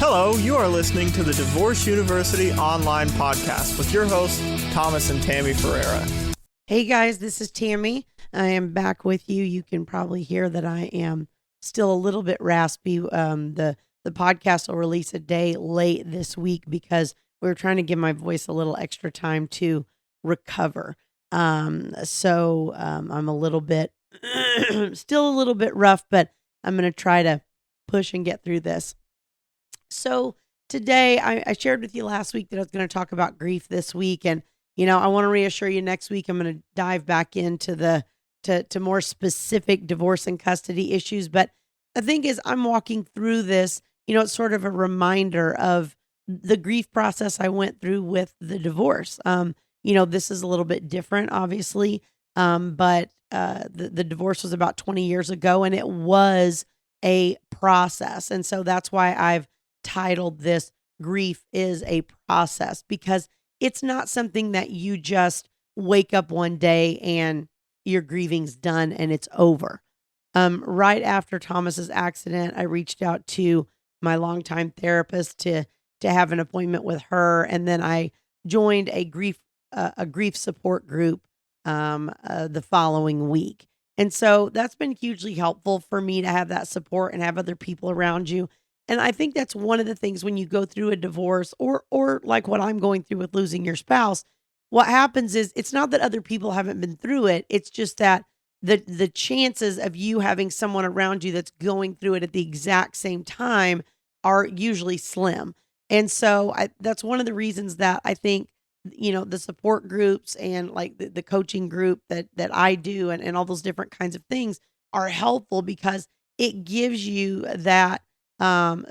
Hello, you are listening to the Divorce University online podcast with your hosts, Thomas and Tammy Ferreira. Hey guys, this is Tammy. I am back with you. You can probably hear that I am still a little bit raspy. The podcast will release a day late this week because we're trying to give my voice a little extra time to recover. So I'm a little bit, still a little bit rough, but I'm going to try to push and get through this. So today I shared with you last week that I was going to talk about grief this week. And, you know, I want to reassure you next week, I'm going to dive back into to more specific divorce and custody issues. But the thing is, I'm walking through this, you know, it's sort of a reminder of the grief process I went through with the divorce. You know, this is a little bit different, obviously. But the divorce was about 20 years ago, and it was a process. And so that's why I've titled this Grief is a Process, because it's not something that you just wake up one day and your grieving's done and it's over. Right after Thomas's accident, I reached out to my longtime therapist to have an appointment with her, and then I joined a grief support group the following week. And so that's been hugely helpful for me to have that support and have other people around you. And I think that's one of the things when you go through a divorce or like what I'm going through with losing your spouse, what happens is it's not that other people haven't been through it. It's just that the chances of you having someone around you that's going through it at the exact same time are usually slim. And so that's one of the reasons that I think, you know, the support groups and like the coaching group that I do and all those different kinds of things are helpful, because it gives you that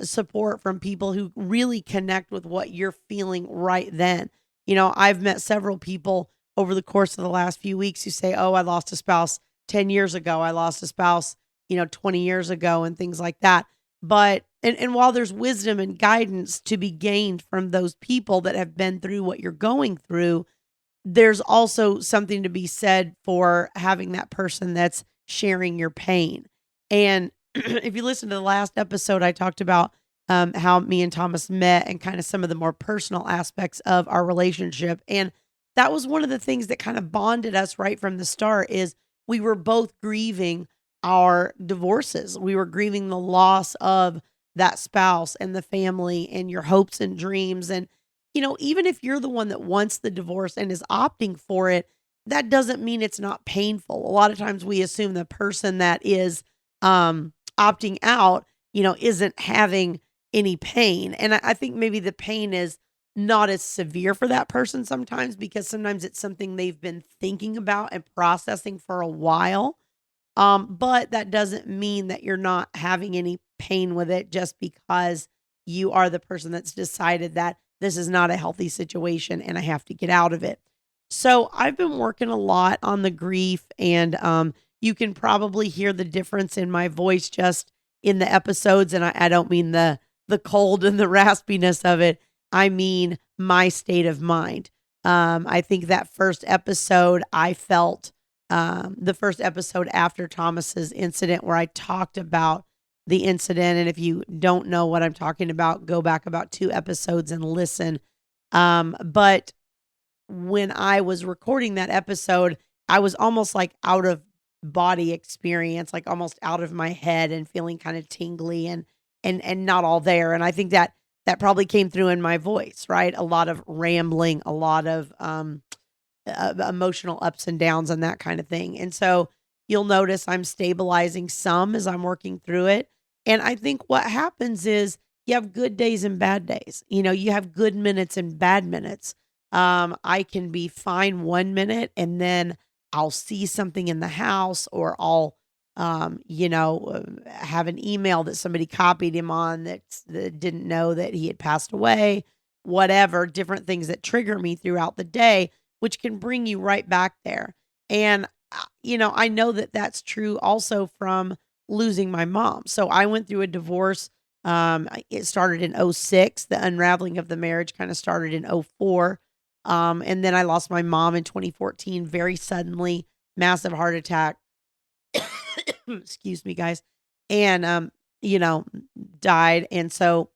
support from people who really connect with what you're feeling right then. You know, I've met several people over the course of the last few weeks who say, oh, I lost a spouse 10 years ago. I lost a spouse, 20 years ago and things like that. But, and while there's wisdom and guidance to be gained from those people that have been through what you're going through, there's also something to be said for having that person that's sharing your pain. And if you listen to the last episode, I talked about how me and Thomas met and kind of some of the more personal aspects of our relationship. And that was one of the things that kind of bonded us right from the start, is we were both grieving our divorces. We were grieving the loss of that spouse and the family and your hopes and dreams. And, even if you're the one that wants the divorce and is opting for it, that doesn't mean it's not painful. A lot of times we assume the person that is opting out, isn't having any pain. And I think maybe the pain is not as severe for that person sometimes, because sometimes it's something they've been thinking about and processing for a while. But that doesn't mean that you're not having any pain with it just because you are the person that's decided that this is not a healthy situation and I have to get out of it. So I've been working a lot on the grief, and you can probably hear the difference in my voice just in the episodes. And I don't mean the cold and the raspiness of it. I mean my state of mind. I think that first episode I felt, the first episode after Thomas's incident, where I talked about the incident. And if you don't know what I'm talking about, go back about 2 episodes and listen. But when I was recording that episode, I was almost like out of body experience, like almost out of my head and feeling kind of tingly and not all there. And I think that probably came through in my voice, right? A lot of rambling, a lot of emotional ups and downs and that kind of thing. And so you'll notice I'm stabilizing some as I'm working through it. And I think what happens is you have good days and bad days. You have good minutes and bad minutes. I can be fine 1 minute and then I'll see something in the house, or I'll, have an email that somebody copied him on that didn't know that he had passed away, whatever, different things that trigger me throughout the day, which can bring you right back there. And, I know that that's true also from losing my mom. So I went through a divorce. It started in 2006. The unraveling of the marriage kind of started in 2004. And then I lost my mom in 2014, very suddenly, massive heart attack. Excuse me, guys. And, died. And so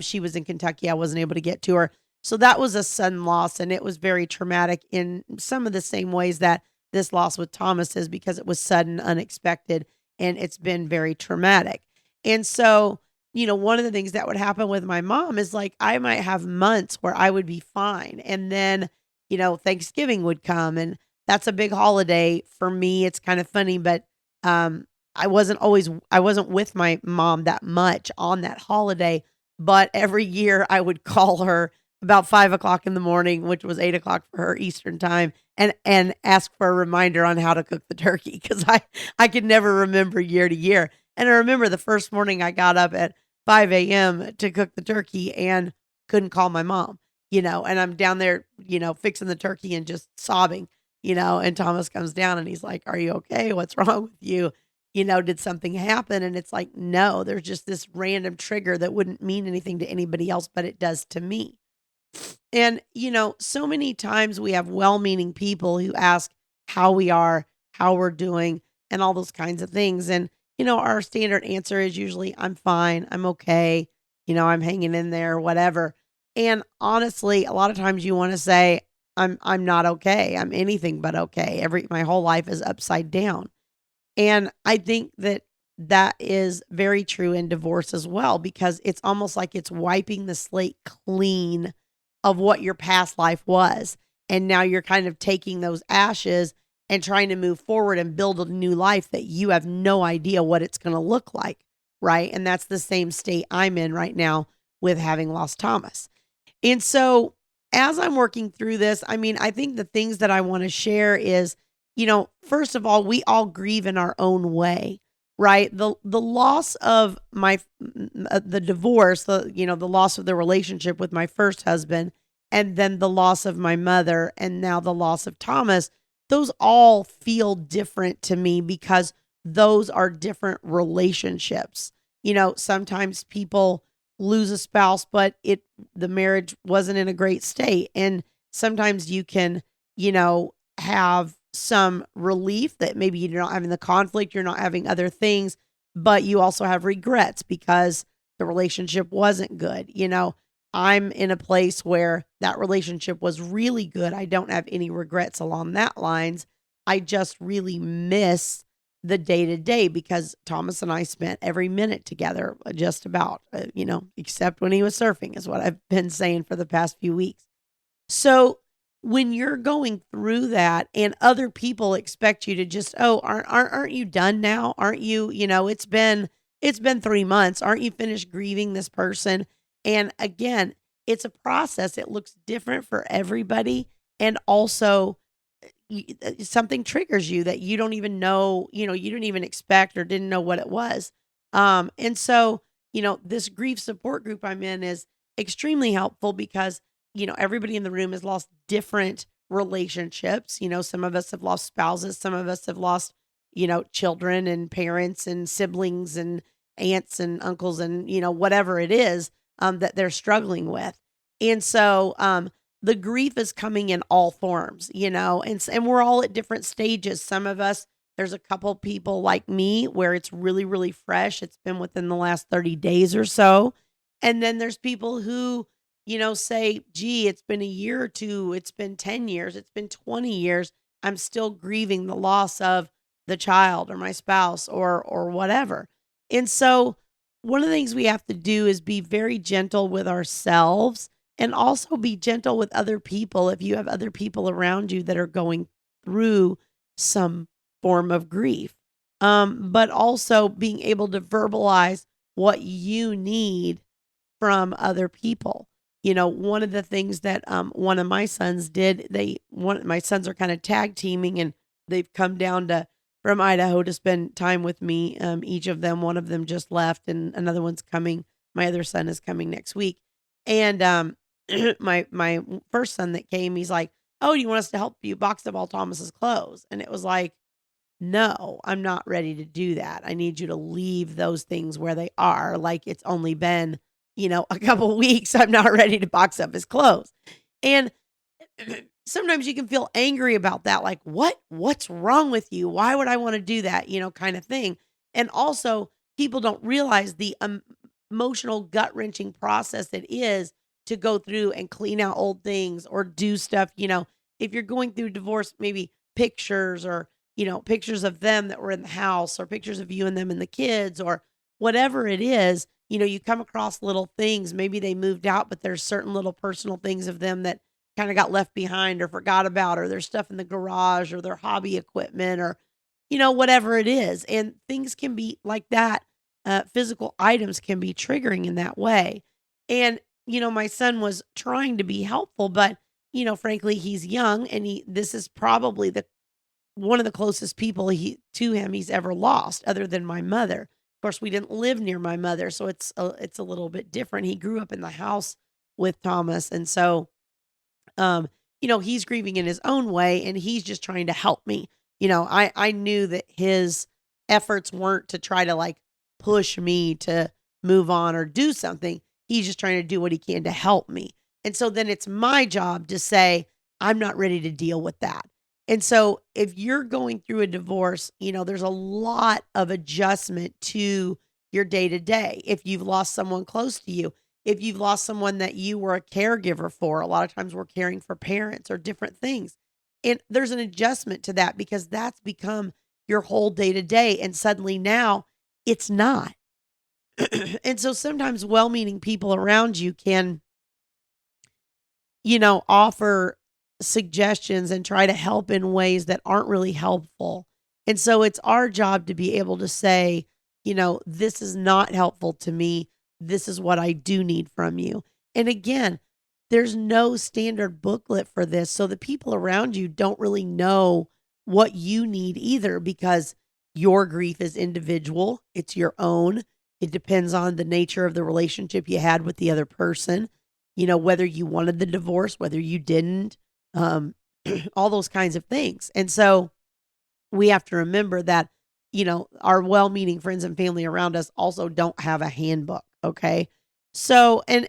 She was in Kentucky. I wasn't able to get to her. So that was a sudden loss, and it was very traumatic in some of the same ways that this loss with Thomas is, because it was sudden, unexpected, and it's been very traumatic. And so, one of the things that would happen with my mom is like I might have months where I would be fine. And then, Thanksgiving would come, and that's a big holiday for me. It's kind of funny, but I wasn't with my mom that much on that holiday, but every year I would call her about 5 o'clock in the morning, which was 8 o'clock for her Eastern time, and ask for a reminder on how to cook the turkey, because I could never remember year to year. And I remember the first morning I got up at 5 a.m. to cook the turkey and couldn't call my mom, and I'm down there, fixing the turkey and just sobbing, and Thomas comes down and he's like, "Are you okay? What's wrong with you? Did something happen?" And it's like, no, there's just this random trigger that wouldn't mean anything to anybody else, but it does to me. And, so many times we have well-meaning people who ask how we are, how we're doing, and all those kinds of things. And, our standard answer is usually, "I'm fine. I'm okay. I'm hanging in there," whatever. And honestly, a lot of times you want to say, I'm not okay. I'm anything but okay. My whole life is upside down. And I think that is very true in divorce as well, because it's almost like it's wiping the slate clean of what your past life was. And now you're kind of taking those ashes and trying to move forward and build a new life that you have no idea what it's going to look like. Right. And that's the same state I'm in right now with having lost Thomas. And so as I'm working through this, I think the things that I want to share is, first of all, we all grieve in our own way. Right. The loss of the divorce, the loss of the relationship with my first husband, and then the loss of my mother, and now the loss of Thomas, those all feel different to me because those are different relationships. Sometimes people lose a spouse, but the marriage wasn't in a great state. And sometimes you can, have some relief that maybe you're not having the conflict, you're not having other things, but you also have regrets because the relationship wasn't good. I'm in a place where that relationship was really good. I don't have any regrets along that lines. I just really miss the day to day because Thomas and I spent every minute together, just about, except when he was surfing, is what I've been saying for the past few weeks. So when you're going through that and other people expect you to just, aren't you done now? Aren't you, it's been 3 months. Aren't you finished grieving this person? And again, it's a process. It looks different for everybody. And also something triggers you that you don't even know, you didn't even expect or didn't know what it was. And so, this grief support group I'm in is extremely helpful because everybody in the room has lost different relationships. Some of us have lost spouses. Some of us have lost, children and parents and siblings and aunts and uncles and, whatever it is that they're struggling with. And so the grief is coming in all forms, and we're all at different stages. Some of us, there's a couple people like me where it's really, really fresh. It's been within the last 30 days or so. And then there's people who, say, gee, it's been a year or two, it's been 10 years, it's been 20 years. I'm still grieving the loss of the child or my spouse or whatever. And so one of the things we have to do is be very gentle with ourselves and also be gentle with other people. If you have other people around you that are going through some form of grief, but also being able to verbalize what you need from other people. One of the things that one of my sons did, my sons are kind of tag teaming and they've come down from Idaho to spend time with me. Each of them, one of them just left and another one's coming. My other son is coming next week. And my first son that came, he's like, "Oh, do you want us to help you box up all Thomas's clothes?" And it was like, no, I'm not ready to do that. I need you to leave those things where they are. Like it's only been, a couple weeks. I'm not ready to box up his clothes. And sometimes you can feel angry about that. Like, what's wrong with you? Why would I want to do that? Kind of thing. And also people don't realize the emotional gut wrenching process it is to go through and clean out old things or do stuff. If you're going through divorce, maybe pictures or, pictures of them that were in the house or pictures of you and them and the kids or whatever it is, you come across little things. Maybe they moved out, but there's certain little personal things of them that kind of got left behind or forgot about, or there's stuff in the garage or their hobby equipment or, whatever it is. And things can be like that. Physical items can be triggering in that way. And, my son was trying to be helpful, but, frankly, he's young and this is probably one of the closest people to him he's ever lost other than my mother. Of course, we didn't live near my mother, so it's a little bit different. He grew up in the house with Thomas. And so, he's grieving in his own way and he's just trying to help me. I knew that his efforts weren't to try to like push me to move on or do something. He's just trying to do what he can to help me. And so then it's my job to say, I'm not ready to deal with that. And so if you're going through a divorce, there's a lot of adjustment to your day to day. If you've lost someone close to you, if you've lost someone that you were a caregiver for, a lot of times we're caring for parents or different things. And there's an adjustment to that because that's become your whole day to day. And suddenly now it's not. And so sometimes well-meaning people around you can, offer suggestions and try to help in ways that aren't really helpful. And so it's our job to be able to say, this is not helpful to me. This is what I do need from you. And again, there's no standard booklet for this. So the people around you don't really know what you need either because your grief is individual. It's your own. It depends on the nature of the relationship you had with the other person, whether you wanted the divorce, whether you didn't, all those kinds of things. And so we have to remember that, our well-meaning friends and family around us also don't have a handbook. Okay. So, and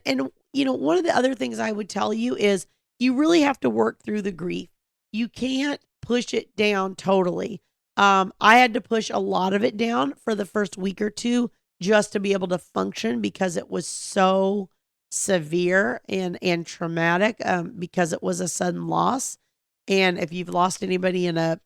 one of the other things I would tell you is you really have to work through the grief. You can't push it down totally. I had to push a lot of it down for the first week or two just to be able to function because it was so severe and traumatic because it was a sudden loss. And if you've lost anybody in a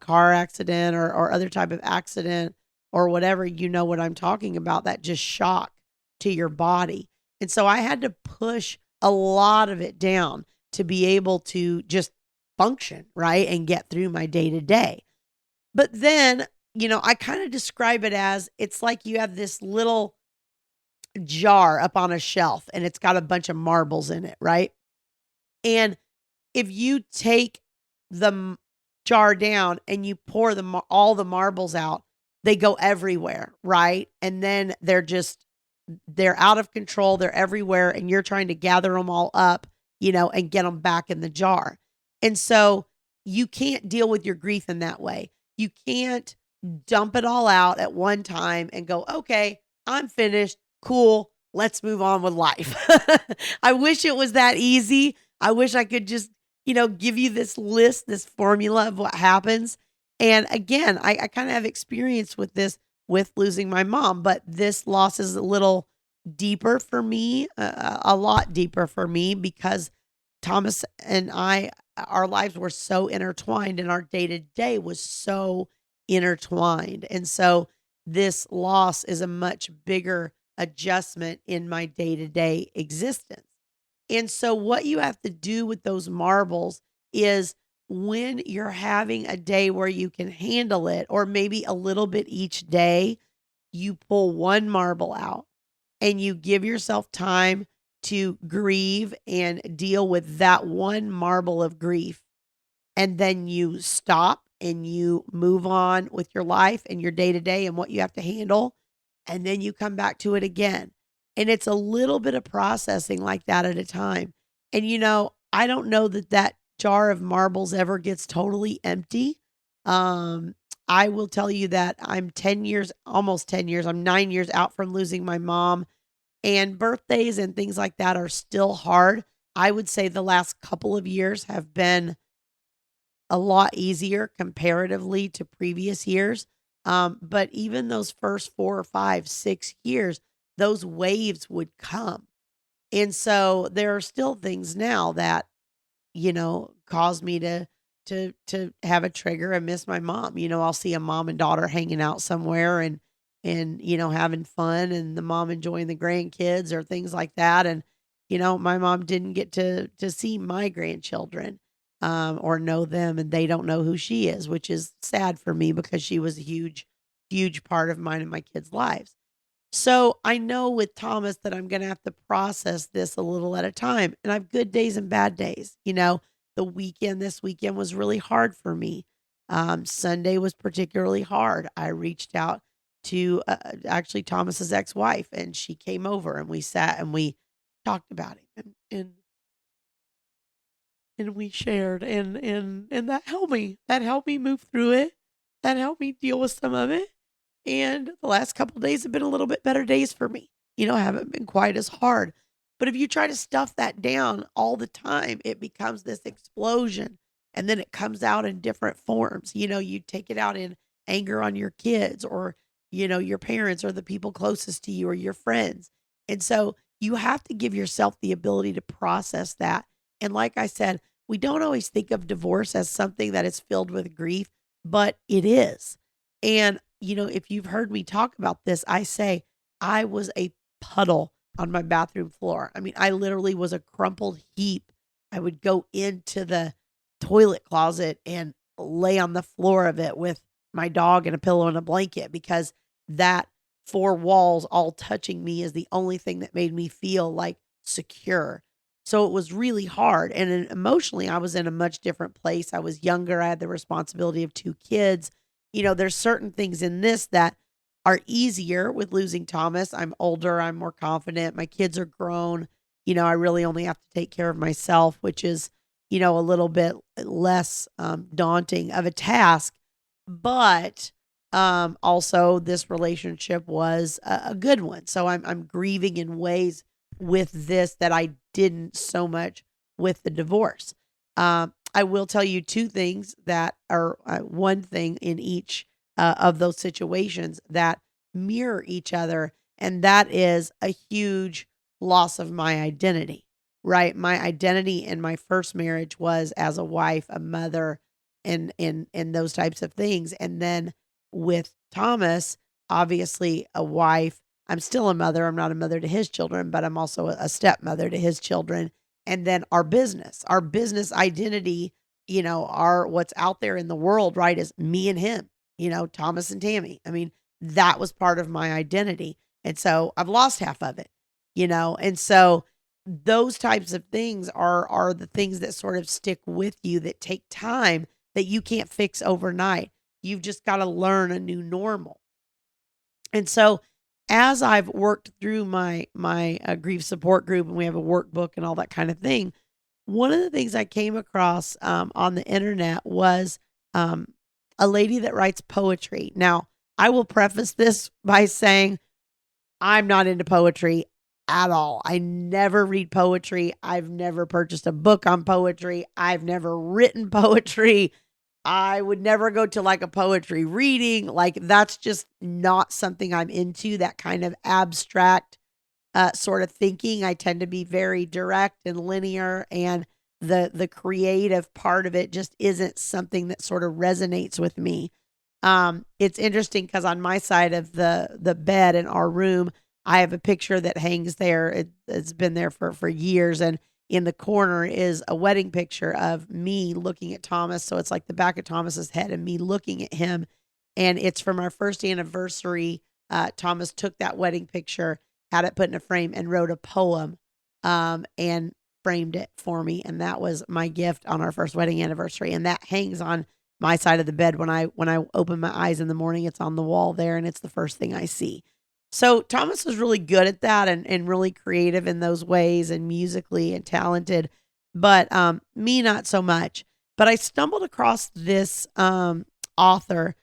car accident or other type of accident or whatever, what I'm talking about, that just shock to your body. And so I had to push a lot of it down to be able to just function, right? And get through my day to day. But then, I kind of describe it as it's like you have this little jar up on a shelf and it's got a bunch of marbles in it, right? And if you take the jar down and you pour all the marbles out, they go everywhere, right? And then they're out of control. They're everywhere. And you're trying to gather them all up, and get them back in the jar. And so you can't deal with your grief in that way. You can't dump it all out at one time and go, okay, I'm finished. Cool. Let's move on with life. I wish it was that easy. I wish I could just, give you this list, this formula of what happens. And again, I kind of have experience with this with losing my mom, but this loss is a little deeper for me, a lot deeper for me because Thomas and our lives were so intertwined and our day to day was so intertwined. And so this loss is a much bigger adjustment in my day to day existence. And so what you have to do with those marbles is when you're having a day where you can handle it, or maybe a little bit each day, you pull one marble out and you give yourself time to grieve and deal with that one marble of grief. And then you stop and you move on with your life and your day to day and what you have to handle. And then you come back to it again. And it's a little bit of processing like that at a time. And, I don't know that jar of marbles ever gets totally empty. I will tell you that I'm 10 years, almost 10 years, I'm 9 years out from losing my mom, and birthdays and things like that are still hard. I would say the last couple of years have been a lot easier comparatively to previous years. But even those first 4 or 5, 6 years, those waves would come. And so there are still things now that, cause me to have a trigger and miss my mom. I'll see a mom and daughter hanging out somewhere and having fun, and the mom enjoying the grandkids or things like that. And, my mom didn't get to see my grandchildren, or know them, and they don't know who she is, which is sad for me because she was a huge, huge part of mine and my kids' lives. So I know with Thomas that I'm going to have to process this a little at a time. And I have good days and bad days. This weekend was really hard for me. Sunday was particularly hard. I reached out to actually Thomas's ex-wife, and she came over and we sat and we talked about him, and we shared, and that helped me. That helped me move through it. That helped me deal with some of it. And the last couple of days have been a little bit better days for me. Haven't been quite as hard. But if you try to stuff that down all the time, it becomes this explosion. And then it comes out in different forms. You take it out in anger on your kids, or, your parents, or the people closest to you, or your friends. And so you have to give yourself the ability to process that. And like I said, we don't always think of divorce as something that is filled with grief, but it is. And if you've heard me talk about this, I say I was a puddle on my bathroom floor. I mean, I literally was a crumpled heap. I would go into the toilet closet and lay on the floor of it with my dog and a pillow and a blanket, because that four walls all touching me is the only thing that made me feel like secure. So it was really hard. And then emotionally, I was in a much different place. I was younger. I had the responsibility of two kids. There's certain things in this that are easier with losing Thomas. I'm older. I'm more confident. My kids are grown. I really only have to take care of myself, which is, a little bit less daunting of a task. But also, this relationship was a good one. So I'm grieving in ways with this that I didn't so much with the divorce. I will tell you two things that are one thing in each of those situations that mirror each other. And that is a huge loss of my identity, right? My identity in my first marriage was as a wife, a mother, and those types of things. And then with Thomas, obviously a wife. I'm still a mother. I'm not a mother to his children, but I'm also a stepmother to his children. And then our business identity, our what's out there in the world, right, is me and him, Thomas and Tammy. I mean, that was part of my identity. And so I've lost half of it, and so those types of things are the things that sort of stick with you, that take time, that you can't fix overnight. You've just got to learn a new normal. And so as I've worked through my grief support group, and we have a workbook and all that kind of thing, one of the things I came across on the internet was a lady that writes poetry. Now, I will preface this by saying I'm not into poetry at all. I never read poetry. I've never purchased a book on poetry. I've never written poetry. I would never go to like a poetry reading. Like, that's just not something I'm into, that kind of abstract sort of thinking. I tend to be very direct and linear, and the creative part of it just isn't something that sort of resonates with me. It's interesting because on my side of the bed in our room, I have a picture that hangs there. It's been there for years, and in the corner is a wedding picture of me looking at Thomas. So it's like the back of Thomas's head and me looking at him. And it's from our first anniversary. Thomas took that wedding picture, had it put in a frame, and wrote a poem and framed it for me. And that was my gift on our first wedding anniversary. And that hangs on my side of the bed. When I open my eyes in the morning, it's on the wall there, and it's the first thing I see. So Thomas was really good at that, and really creative in those ways, and musically and talented, but me not so much. But I stumbled across this author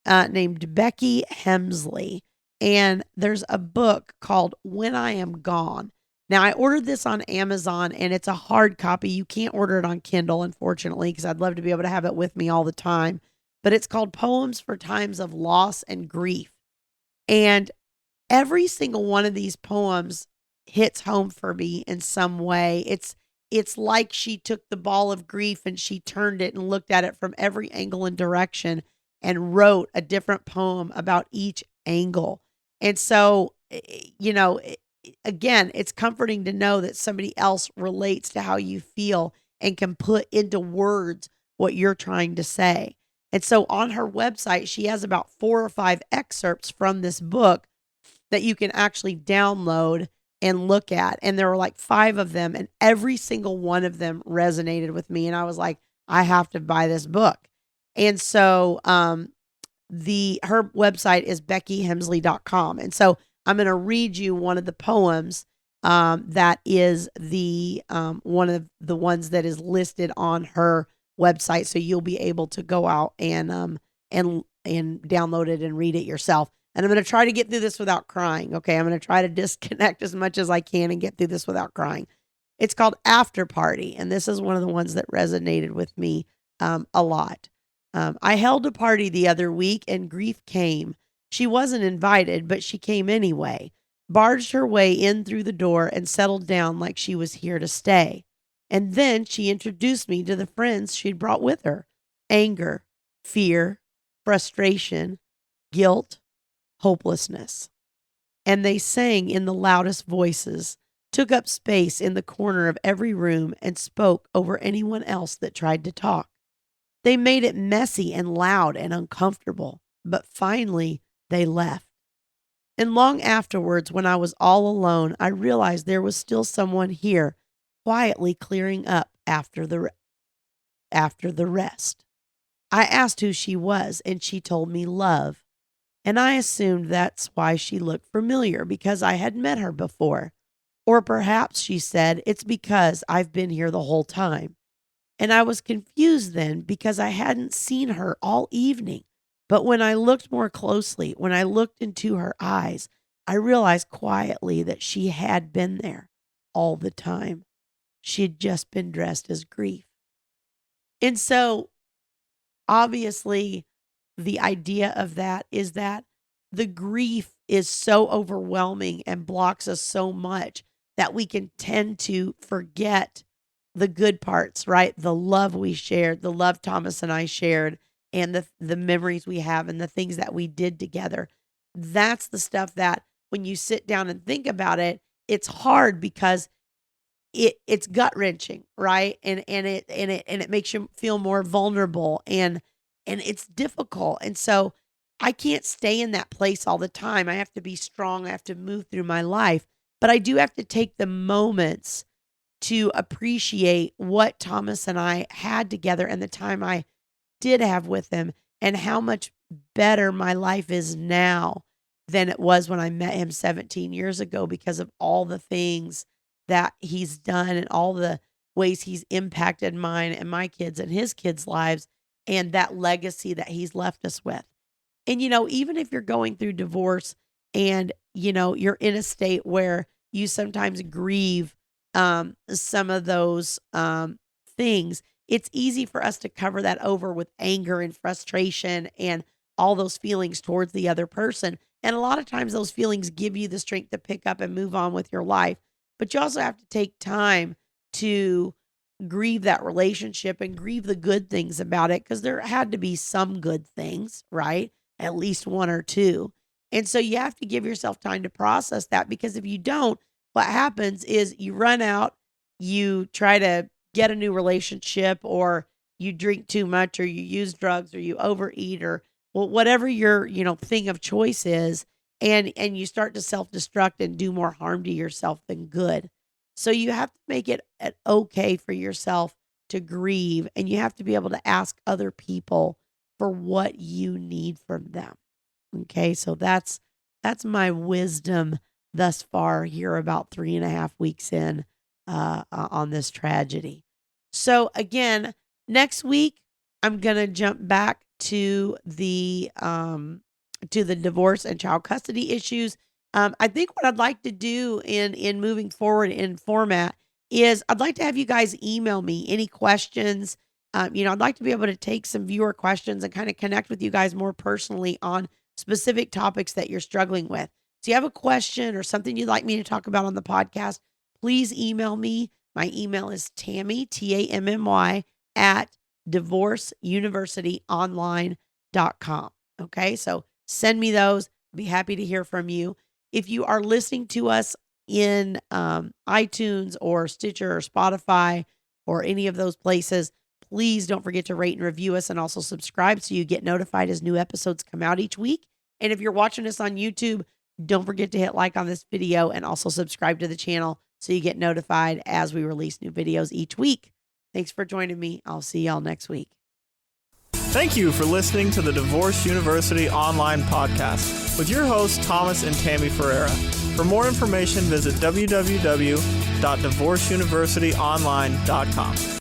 named Becky Hemsley, and there's a book called When I Am Gone. Now, I ordered this on Amazon, and it's a hard copy. You can't order it on Kindle, unfortunately, because I'd love to be able to have it with me all the time. But it's called Poems for Times of Loss and Grief. And every single one of these poems hits home for me in some way. It's like she took the ball of grief and she turned it and looked at it from every angle and direction and wrote a different poem about each angle. And so, again, it's comforting to know that somebody else relates to how you feel and can put into words what you're trying to say. And so on her website, she has about 4 or 5 excerpts from this book that you can actually download and look at. And there were like 5 of them, and every single one of them resonated with me. And I was like, I have to buy this book. And so her website is beckyhemsley.com. And so I'm going to read you one of the poems that is the one of the ones that is listed on her website. So you'll be able to go out and download it and read it yourself. And I'm going to try to get through this without crying. Okay. I'm going to try to disconnect as much as I can and get through this without crying. It's called After Party. And this is one of the ones that resonated with me a lot. I held a party the other week and grief came. She wasn't invited, but she came anyway, barged her way in through the door and settled down like she was here to stay. And then she introduced me to the friends she'd brought with her: anger, fear, frustration, guilt, hopelessness. And they sang in the loudest voices, took up space in the corner of every room, and spoke over anyone else that tried to talk. They made it messy and loud and uncomfortable, but finally they left. And long afterwards, when I was all alone, I realized there was still someone here, quietly clearing up after the rest. I asked who she was, and she told me Love. And I assumed that's why she looked familiar, because I had met her before. Or perhaps, she said, it's because I've been here the whole time. And I was confused then because I hadn't seen her all evening. But when I looked more closely, when I looked into her eyes, I realized quietly that she had been there all the time. She had just been dressed as grief. And so, obviously, the idea of that is that the grief is so overwhelming and blocks us so much that we can tend to forget the good parts, right? The love we shared, the love Thomas and I shared, and the memories we have and the things that we did together. That's the stuff that when you sit down and think about it, it's hard because it's gut wrenching, right? And it makes you feel more vulnerable and it's difficult. And so I can't stay in that place all the time. I have to be strong. I have to move through my life, but I do have to take the moments to appreciate what Thomas and I had together and the time I did have with him and how much better my life is now than it was when I met him 17 years ago because of all the things that he's done and all the ways he's impacted mine and my kids and his kids' lives and that legacy that he's left us with. And, even if you're going through divorce and, you're in a state where you sometimes grieve some of those things, it's easy for us to cover that over with anger and frustration and all those feelings towards the other person. And a lot of times those feelings give you the strength to pick up and move on with your life. But you also have to take time to grieve that relationship and grieve the good things about it, because there had to be some good things, right? At least 1 or 2. And so you have to give yourself time to process that, because if you don't, what happens is you run out, you try to get a new relationship, or you drink too much, or you use drugs, or you overeat, or whatever your, thing of choice is. And you start to self-destruct and do more harm to yourself than good. So you have to make it okay for yourself to grieve, and you have to be able to ask other people for what you need from them. Okay, so that's my wisdom thus far here, about 3.5 weeks in on this tragedy. So again, next week I'm gonna jump back to the divorce and child custody issues. I think what I'd like to do in moving forward in format is I'd like to have you guys email me any questions. I'd like to be able to take some viewer questions and kind of connect with you guys more personally on specific topics that you're struggling with. So you have a question or something you'd like me to talk about on the podcast, please email me. My email is Tammy, Tammy, at divorceuniversityonline.com. Okay, so send me those. I'll be happy to hear from you. If you are listening to us in iTunes or Stitcher or Spotify or any of those places, please don't forget to rate and review us and also subscribe so you get notified as new episodes come out each week. And if you're watching us on YouTube, don't forget to hit like on this video and also subscribe to the channel so you get notified as we release new videos each week. Thanks for joining me. I'll see y'all next week. Thank you for listening to the Divorce University online podcast with your hosts, Thomas and Tammy Ferreira. For more information, visit www.divorceuniversityonline.com.